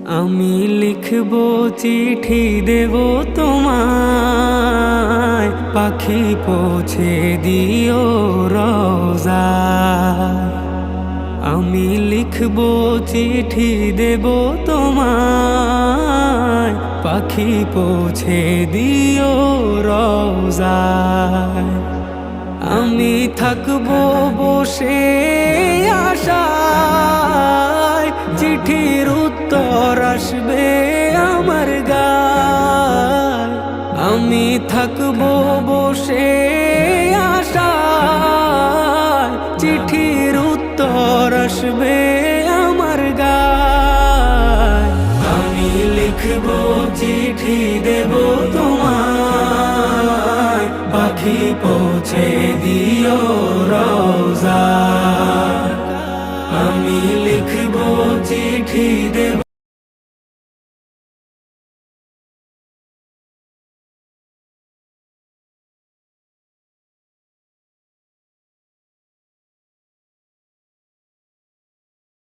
আমি লিখব চিঠি দেব তোমায়, পাখি পৌঁছে দিও রোজায়। আমি লিখব চিঠি দেব তোমায়, পাখি পৌঁছে দিও রোজায়। আমি থাকবো বসে আশায়, চিঠির উত্তর আসবে আমার গায়। আমি থাকবো বসে আশায়, চিঠির উত্তর আসবে আমার গায়। আমি লিখবো চিঠি দেব তোমায়, পাখি পৌঁছে দিও রোজায়। আমি লিখব চিঠি দেব